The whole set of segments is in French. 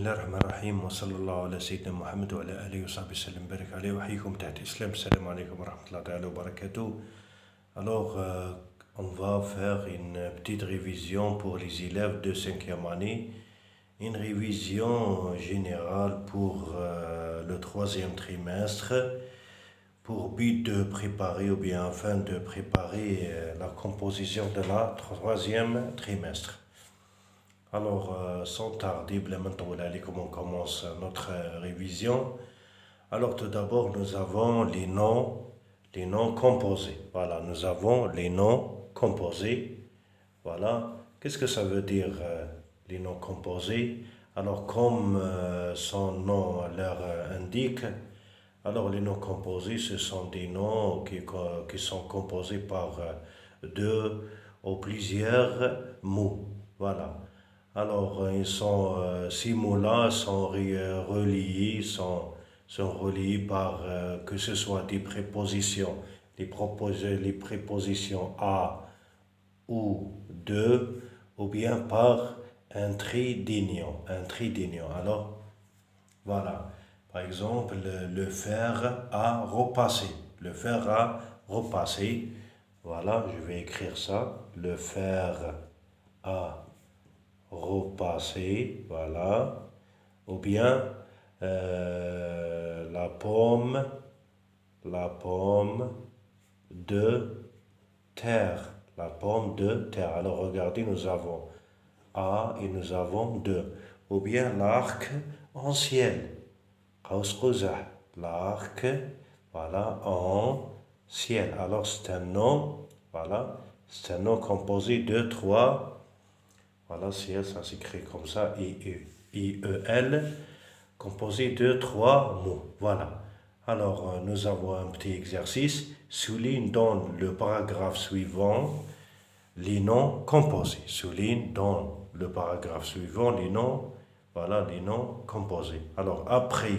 الله الرحمن الرحيم وصلى الله على سيدنا محمد وعلى آله وصحبه وسلم بارك عليه وحيكم تحت Islam. Salam alaikum wa rahmatullahi wa barakatuh. Alors, on va faire une petite révision pour les élèves de 5e année. Une révision générale pour le 3e trimestre pour but de préparer ou bien afin de préparer la composition de la 3e trimestre. Alors, sans tarder, on commence notre révision. Alors, tout d'abord, nous avons les noms composés. Voilà, nous avons les noms composés. Voilà, qu'est-ce que ça veut dire, les noms composés? Alors, comme son nom leur indique, alors les noms composés, ce sont des noms qui sont composés par deux ou plusieurs mots. Voilà. Alors, ces mots-là sont reliés par que ce soit des prépositions, les prépositions à ou de, ou bien par un trait d'union. Alors, voilà. Par exemple, le fer à repasser. Le fer à repasser. Voilà, je vais écrire ça. Le fer à repasser, voilà, ou bien la pomme de terre, Alors regardez, nous avons A et nous avons de, ou bien l'arc en ciel, l'arc, voilà, en ciel. Alors c'est un nom, voilà, c'est un nom composé de trois. Voilà, ciel, ça s'écrit comme ça, I-E-L, composé de trois mots. Voilà. Alors, nous avons un petit exercice. Souligne dans le paragraphe suivant les noms composés. Souligne dans le paragraphe suivant les noms composés. Alors, après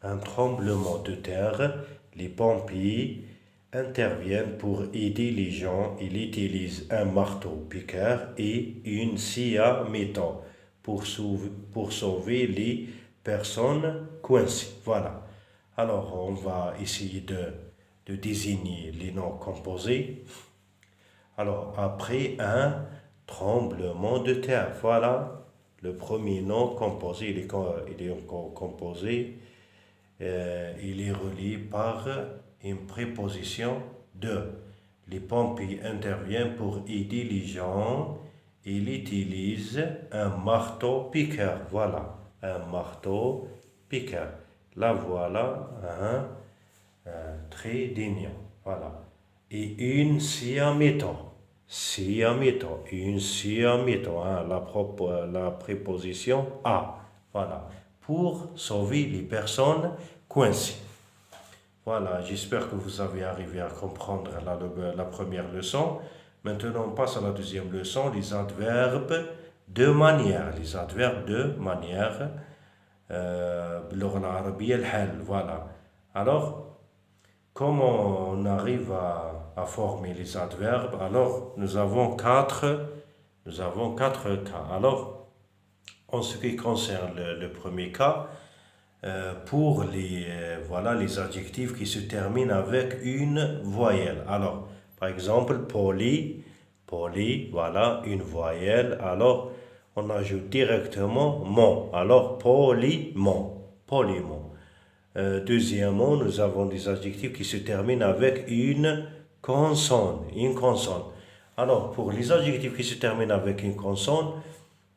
un tremblement de terre, les pompiers interviennent pour aider les gens. Ils utilisent un marteau-piqueur et une scie à métal pour sauver les personnes coincées. Voilà. Alors, on va essayer de désigner les noms composés. Alors, après un tremblement de terre, voilà. Le premier nom composé, il est composé, il est relié par une préposition de. Les pompiers interviennent pour aider les gens. Ils utilisent un marteau-piqueur. Voilà, un marteau-piqueur. Là, voilà un trait d'union. Voilà. Et une scie à métal. Une scie à métal. La préposition à. Voilà. Pour sauver les personnes coincées. Voilà, j'espère que vous avez arrivé à comprendre la première leçon. Maintenant, on passe à la deuxième leçon, les adverbes de manière. Les adverbes de manière. Voilà. Alors, comment on arrive à former les adverbes? Alors, nous avons quatre cas. Alors, en ce qui concerne le premier cas, pour les adjectifs qui se terminent avec une voyelle. Alors, par exemple, poli, voilà, une voyelle. Alors, on ajoute directement mon. Alors, poliment. Deuxièmement, nous avons des adjectifs qui se terminent avec une consonne. Alors, pour les adjectifs qui se terminent avec une consonne,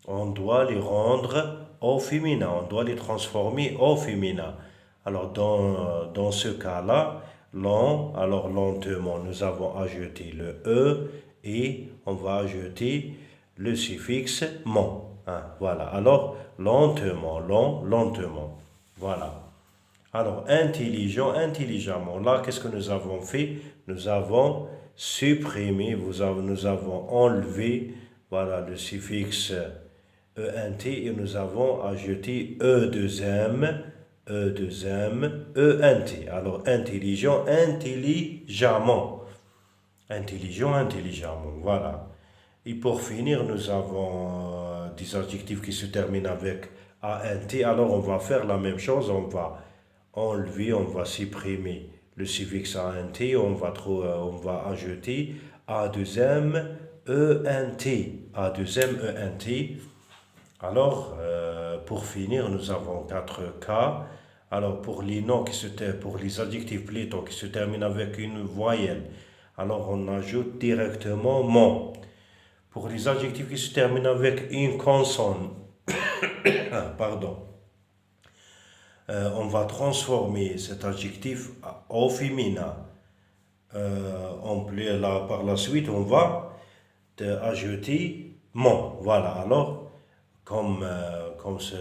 on doit les rendre au féminin, on doit les transformer au féminin. Alors, dans ce cas-là, alors lentement, nous avons ajouté le E et on va ajouter le suffixe mon. Voilà, alors lentement. Voilà. Alors, intelligemment. Là, qu'est-ce que nous avons fait? Nous avons supprimé, nous avons enlevé, voilà, le suffixe ENT et nous avons ajouté E2M, ENT. Alors, intelligemment. Voilà. Et pour finir, nous avons des adjectifs qui se terminent avec ANT, alors on va faire la même chose, on va enlever, on va supprimer le suffixe ANT, on va ajouter A2M ENT, A2M ENT. Alors, pour finir, nous avons 4 cas. Alors, pour les noms pour les adjectifs plutôt qui se terminent avec une voyelle, alors on ajoute directement mon. Pour les adjectifs qui se terminent avec une consonne, pardon, on va transformer cet adjectif au féminin. Par la suite, on va ajouter mon. Voilà, alors, comme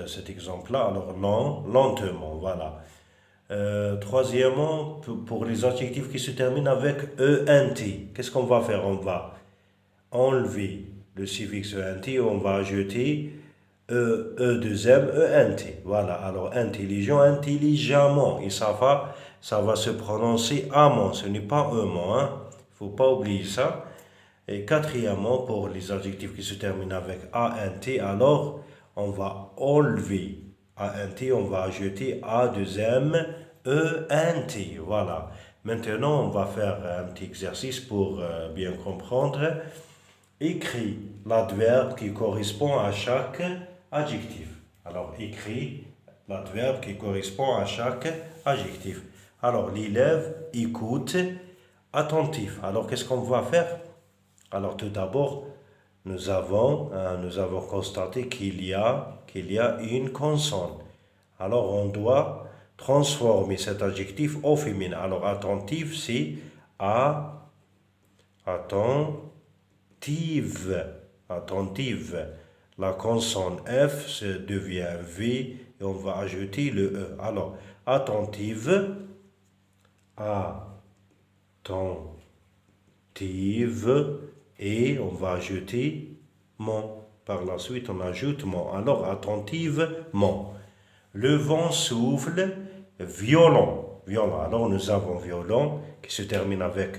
cet exemple-là, alors lentement, voilà. Troisièmement, pour les adjectifs qui se terminent avec ENT, qu'est-ce qu'on va faire? On va enlever le suffixe ENT, on va ajouter E2M, ENT. Voilà, alors intelligent, intelligemment. Et ça va se prononcer amant, ce n'est pas aimant, hein. Il ne faut pas oublier ça. Et quatrièmement, pour les adjectifs qui se terminent avec ANT, alors on va enlever ANT, on va ajouter A2M, ENT. Voilà. Maintenant, on va faire un petit exercice pour bien comprendre. Écris l'adverbe qui correspond à chaque adjectif. Alors, écris l'adverbe qui correspond à chaque adjectif. Alors, l'élève écoute attentif. Alors, qu'est-ce qu'on va faire? Alors, tout d'abord, nous avons constaté qu'il y a une consonne. Alors, on doit transformer cet adjectif au féminin. Alors, attentif, c'est attentive. La consonne F devient V et on va ajouter le E. Alors, attentive, et on va ajouter mon. Par la suite, on ajoute mon. Alors, attentivement. Le vent souffle violent. Alors, nous avons violent qui se termine avec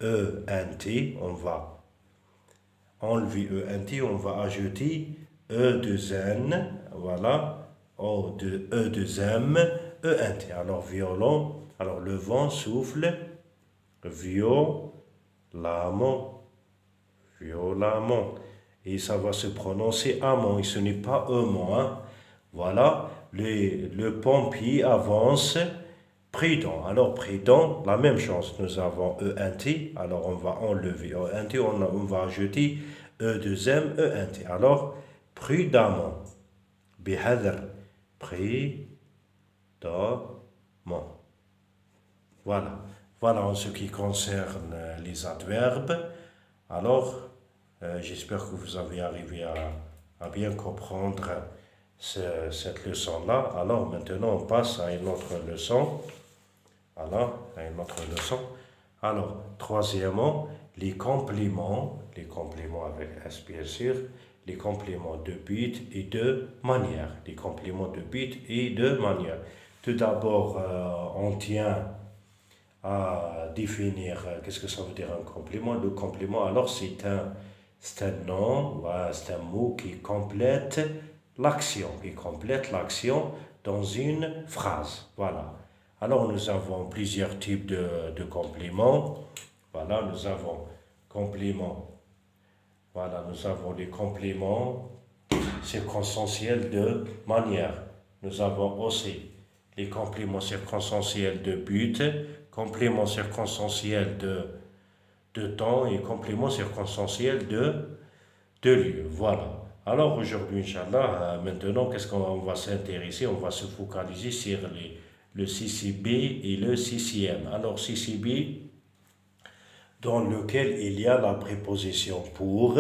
ENT. On va enlever ENT, on va ajouter E2N. Voilà. E2M, ENT. Alors, violent. Alors, le vent souffle violemment. Et ça va se prononcer amant, et ce n'est pas aimant, hein. Voilà, le pompier avance prudent. Alors, prudent, la même chose. Nous avons ENT, alors on va enlever ENT, on va ajouter E2M, ENT. Alors, prudemment. Bihadr, prudemment. Voilà. Voilà en ce qui concerne les adverbes. Alors, j'espère que vous avez arrivé à bien comprendre cette leçon-là. Alors, maintenant, on passe à une autre leçon. Alors, troisièmement, les compléments avec S, bien sûr, les compléments de but et de manière. Les compléments de but et de manière. Tout d'abord, on tient à définir qu'est-ce que ça veut dire un complément. Le complément, alors, c'est un nom, voilà, c'est un mot qui complète l'action, dans une phrase. Voilà. Alors, nous avons plusieurs types de compléments. Voilà, nous avons compléments. Voilà, nous avons les compléments circonstanciels de manière. Nous avons aussi les compléments circonstanciels de but, compléments circonstanciels de temps et compléments circonstanciels de lieu. Voilà. Alors aujourd'hui, Inch'Allah, maintenant, qu'est-ce qu'on va s'intéresser? On va se focaliser sur le CCB et le CCM. Alors, CCB, dans lequel il y a la préposition pour,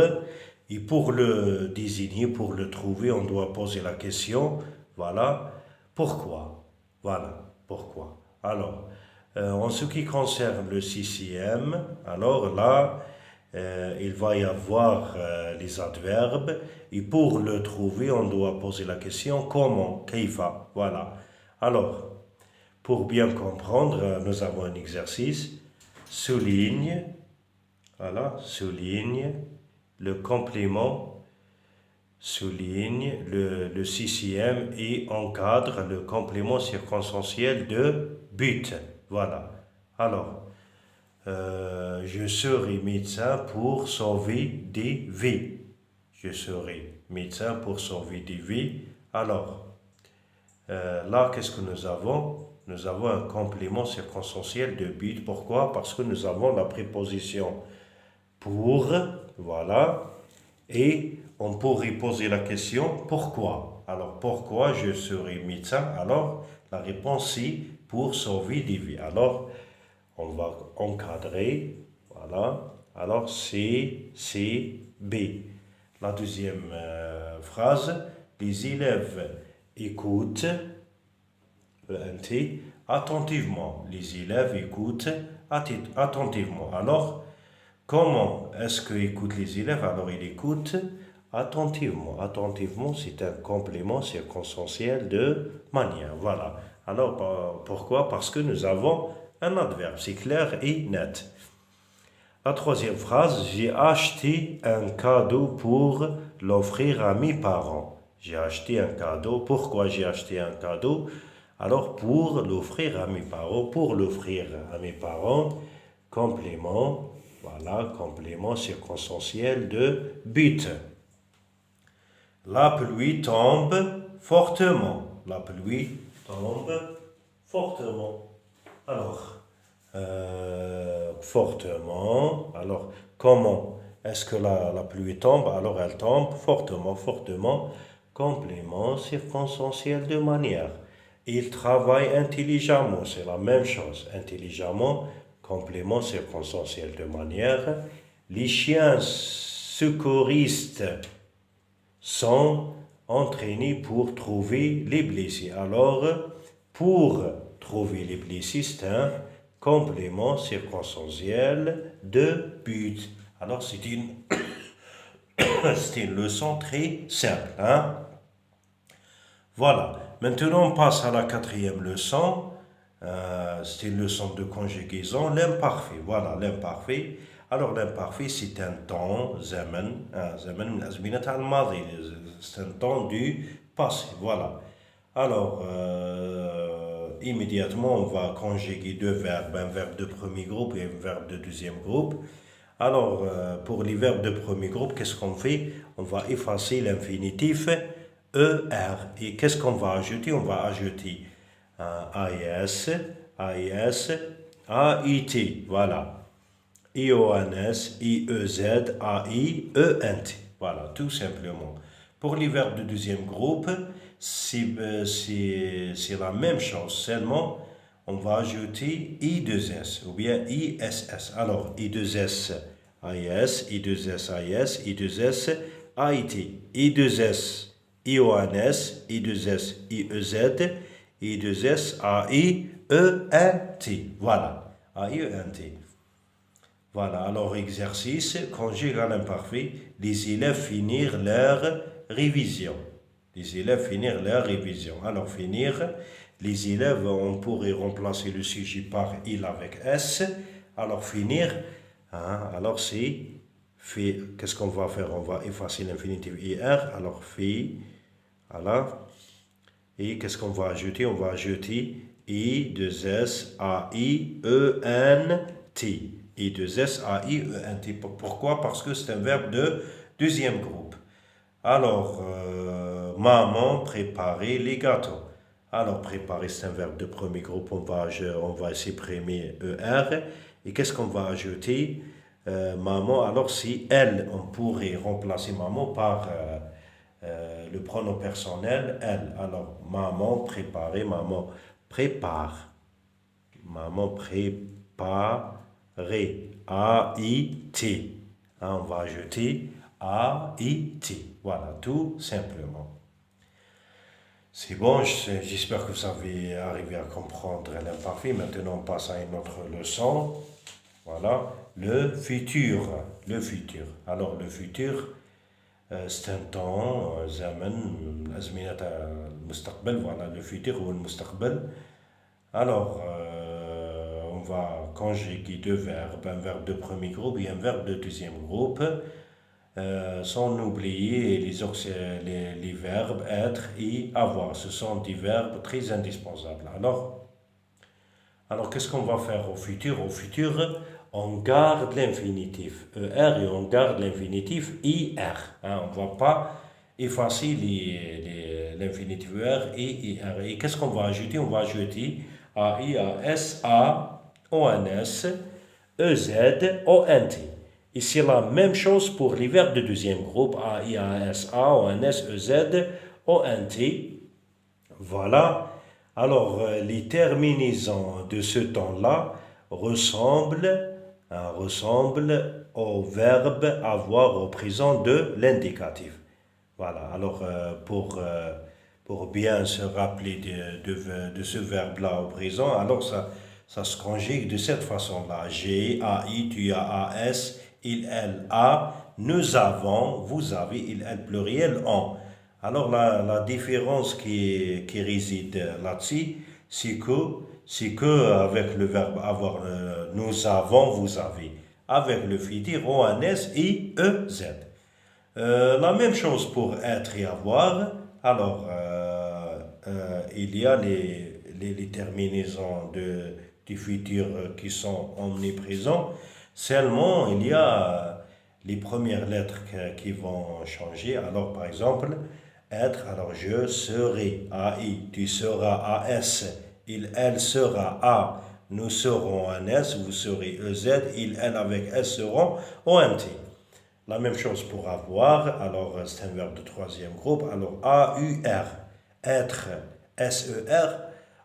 et pour le désigner, pour le trouver, on doit poser la question, voilà, pourquoi? Voilà, pourquoi? Alors, en ce qui concerne le CCM, alors là, il va y avoir les adverbes, et pour le trouver, on doit poser la question comment, kaifa, voilà. Alors, pour bien comprendre, nous avons un exercice, souligne le complément souligne le sixième et encadre le complément circonstanciel de but. Voilà. Alors, je serai médecin pour sauver des vies. Je serai médecin pour sauver des vies. Alors, là, qu'est-ce que nous avons? Nous avons un complément circonstanciel de but. Pourquoi? Parce que nous avons la préposition pour, voilà, et on pourrait poser la question pourquoi? Alors, pourquoi je serai médecin? Alors, la réponse c'est pour sauver des vies. Alors, on va encadrer, voilà. Alors, C, B. La deuxième phrase, les élèves écoutent, ENT, attentivement. Les élèves écoutent attentivement. Alors, comment est-ce qu'écoutent les élèves? Alors, ils écoutent attentivement. Attentivement, c'est un complément circonstanciel de manière. Voilà. Alors, pourquoi? Parce que nous avons un adverbe. C'est clair et net. La troisième phrase, j'ai acheté un cadeau pour l'offrir à mes parents. J'ai acheté un cadeau. Pourquoi j'ai acheté un cadeau? Alors, pour l'offrir à mes parents. Pour l'offrir à mes parents, complément, voilà, complément circonstanciel de but. La pluie tombe fortement. La pluie tombe fortement. Alors, fortement. Alors, comment est-ce que la pluie tombe? Alors, elle tombe fortement, fortement. Complément circonstanciel de manière. Il travaille intelligemment, c'est la même chose. Intelligemment, complément circonstanciel de manière. Les chiens secouristes sont entraînés pour trouver les blessés. Alors, pour trouver les blessés, c'est un complément circonstanciel de but. Alors, c'est une leçon très simple. Hein? Voilà. Maintenant, on passe à la quatrième leçon. C'est une leçon de conjugaison, l'imparfait. Voilà, l'imparfait. Alors, l'imparfait, c'est un temps, zaman, c'est un temps du passé. Voilà. Alors, immédiatement, on va conjuguer deux verbes, un verbe de premier groupe et un verbe de deuxième groupe. Alors, pour les verbes de premier groupe, qu'est-ce qu'on fait? On va effacer l'infinitif ER. Et qu'est-ce qu'on va ajouter? On va ajouter AIS, AIT. Voilà. IONS, IEZ, AIENT. Voilà, tout simplement. Pour les verbes de deuxième groupe, c'est la même chose, seulement on va ajouter I2S ou bien ISS. Alors, I2S, AIS, I2S, AIS, I2S, AIT, I2S, IONS, I2S, IEZ, I2S, AIENT. Voilà, AIENT. Voilà, alors exercice, conjugue à l'imparfait, les élèves finirent leur révision. Les élèves finirent leur révision. Alors finir, les élèves, on pourrait remplacer le sujet par il avec S. Alors finir, hein, alors c'est fait. Qu'est-ce qu'on va faire? On va effacer l'infinitif IR. Alors fait, voilà. Et qu'est-ce qu'on va ajouter? On va ajouter I2S AIENT. I2S AIENT. Pourquoi? Parce que c'est un verbe de deuxième groupe. Alors, maman préparer les gâteaux. Alors, préparer, c'est un verbe de premier groupe. On va supprimer ER. Et qu'est-ce qu'on va ajouter? Maman. Alors, si elle, on pourrait remplacer maman par le pronom personnel elle. Alors, maman préparer, maman prépare. Maman prépare. A-I-T. Hein, on va ajouter A-I-T. Voilà, tout simplement. C'est bon, j'espère que vous avez arrivé à comprendre l'imparfait. Maintenant, on passe à une autre leçon. Voilà, le futur. Le futur. Alors, le futur, c'est un temps, zaman, azminat al-mustaqbal. Voilà, le futur ou le mustaqbal. Alors, on va conjuguer deux verbes, un verbe de premier groupe et un verbe de deuxième groupe. sans oublier les verbes être et avoir. Ce sont des verbes très indispensables. Alors qu'est-ce qu'on va faire au futur? Au futur, on garde l'infinitif ER et on garde l'infinitif IR. Hein, on ne va pas effacer l'infinitif ER et IR. Et qu'est-ce qu'on va ajouter? On va ajouter AIAS, A, ONS, EZ, ONT. Et c'est la même chose pour les verbes de deuxième groupe, AIAS, A, ONS, EZ, ONT. Voilà. Alors, les terminaisons de ce temps-là ressemblent au verbe avoir au présent de l'indicatif. Voilà. Alors, pour bien se rappeler de ce verbe-là au présent, alors ça se conjugue de cette façon-là. J'ai, AI, tu as, AS, il, elle, A, nous avons, vous avez, il, elle, pluriel, on. Alors la différence qui réside là-dessus, c'est que avec le verbe avoir, nous avons, vous avez. Avec le futur, ONS, I, E, Z. La même chose pour être et avoir. Alors, il y a les terminaisons du futur qui sont omniprésents. Seulement, il y a les premières lettres qui vont changer. Alors, par exemple, être, alors je serai, AI, tu seras AS, il, elle sera A, nous serons NS, vous serez EZ, il, elle avec S seront ONT. La même chose pour avoir, alors c'est un verbe de troisième groupe, alors AUR, être, SER,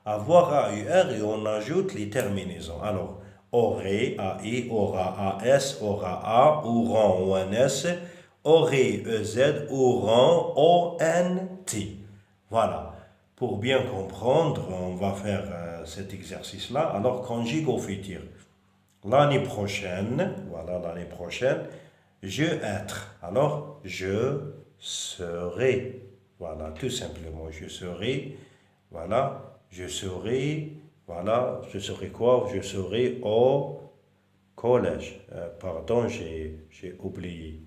avoir AUR et on ajoute les terminaisons. Alors, aurait, AI, aura, AS, aura, A, auront, ONS, aurait, EZ, auront, ONT. Voilà. Pour bien comprendre, on va faire cet exercice-là. Alors, conjugue au futur. L'année prochaine, voilà, l'année prochaine, je être. Alors, je serai. Voilà, tout simplement, je serai. Voilà, je serai. Voilà, je serai quoi? Je serai au collège. Pardon, j'ai oublié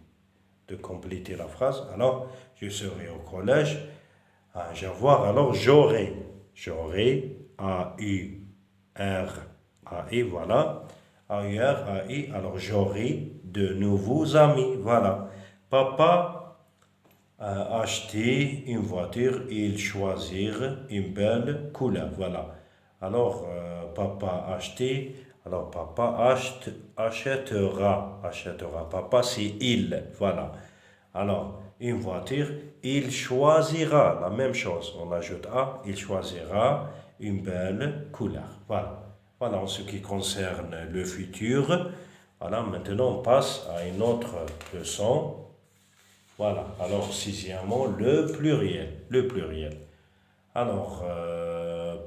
de compléter la phrase. Alors, je serai au collège. Je vais voir. Alors, j'aurai. J'aurai. A-U-R-A-I, voilà. A-U-R, A-I. Alors, j'aurai de nouveaux amis. Voilà. Papa a acheté une voiture. Il choisir une belle couleur. Voilà. Alors, papa a acheté. Alors, papa achètera. Achètera. Papa, c'est il. Voilà. Alors, une voiture, il choisira. La même chose. On ajoute A. Il choisira une belle couleur. Voilà. Voilà en ce qui concerne le futur. Voilà, maintenant on passe à une autre leçon. Voilà, alors sixièmement, le pluriel. Le pluriel. Alors,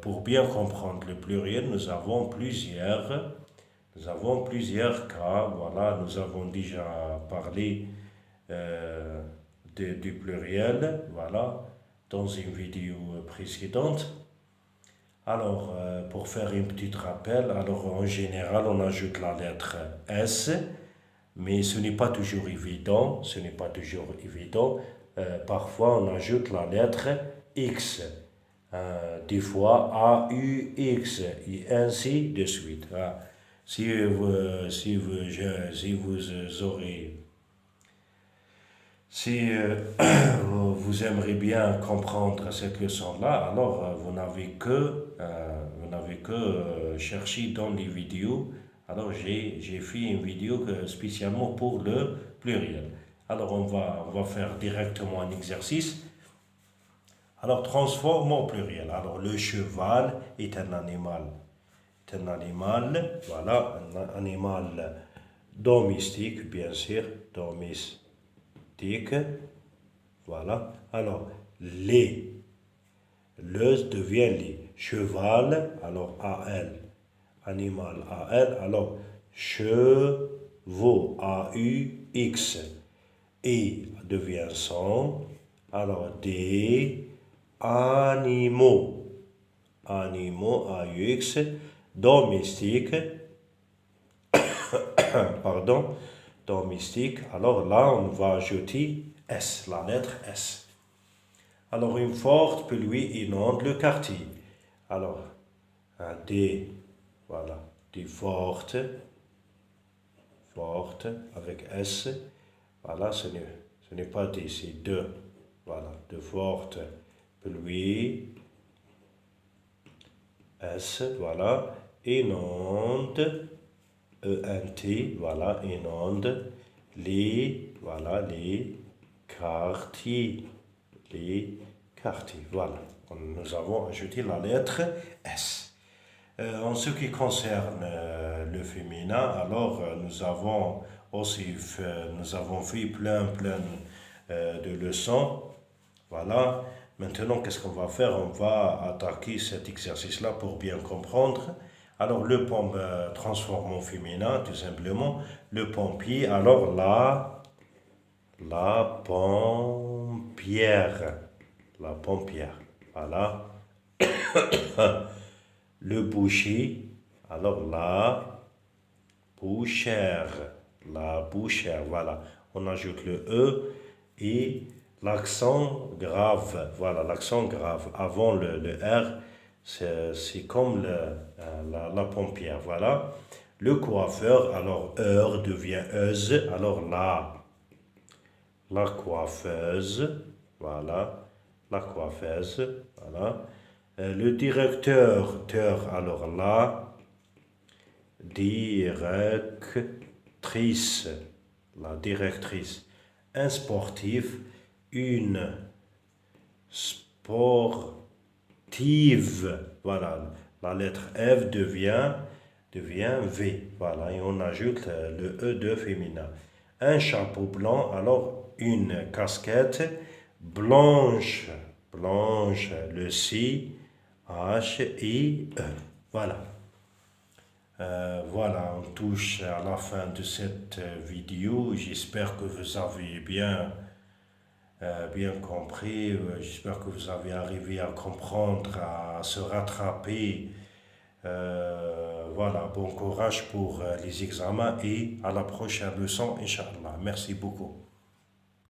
pour bien comprendre le pluriel, nous avons plusieurs cas. Voilà, nous avons déjà parlé du pluriel, voilà, dans une vidéo précédente. Alors, pour faire un petit rappel, alors en général, on ajoute la lettre S, mais ce n'est pas toujours évident, parfois, on ajoute la lettre X, des fois A-U-X, et ainsi de suite. Si vous aimeriez bien comprendre cette leçon-là, alors vous n'avez que chercher dans les vidéos. Alors j'ai fait une vidéo spécialement pour le pluriel. Alors on va faire directement un exercice. Alors transforme en pluriel. Alors le cheval est un animal. Voilà, un animal domestique, bien sûr, domestique. Voilà. Alors, le devient les. Cheval, alors AL. Animal AL. Alors, chevaux AUX. Et devient son. Alors, des animaux. Animaux AUX. Domestique. Pardon. domestique. Alors là, on va ajouter S, la lettre S. Alors une forte pluie inonde le quartier. Alors, un D, voilà, D forte, forte avec S. Voilà, ce n'est pas D, c'est de. Voilà, de forte pluie. S, voilà, inonde, E-N-T, voilà, inonde, voilà, les quartiers, voilà. Nous avons ajouté la lettre S. En ce qui concerne le féminin, alors nous avons fait plein de leçons, voilà. Maintenant, qu'est-ce qu'on va faire? On va attaquer cet exercice-là pour bien comprendre. Alors, le pomme transforme en féminin, tout simplement. Le pompier, alors la pompière. La pompière, voilà. Le boucher, alors la bouchère. La bouchère, voilà. On ajoute le E et l'accent grave, voilà, l'accent grave. Avant le R, c'est comme la pompière, voilà. Le coiffeur, alors heure devient euse, alors la coiffeuse, voilà, la coiffeuse, voilà. Le directeur, alors la directrice, la directrice. Un sportif, une sportive, voilà, la lettre F devient V, voilà, et on ajoute le E de féminin. Un chapeau blanc, alors une casquette blanche, le C, H, I, E, voilà. Voilà, on touche à la fin de cette vidéo. J'espère que vous avez bien compris. J'espère que vous avez arrivé à comprendre, à se rattraper. Voilà, bon courage pour les examens et à la prochaine leçon, Inch'Allah. Merci beaucoup.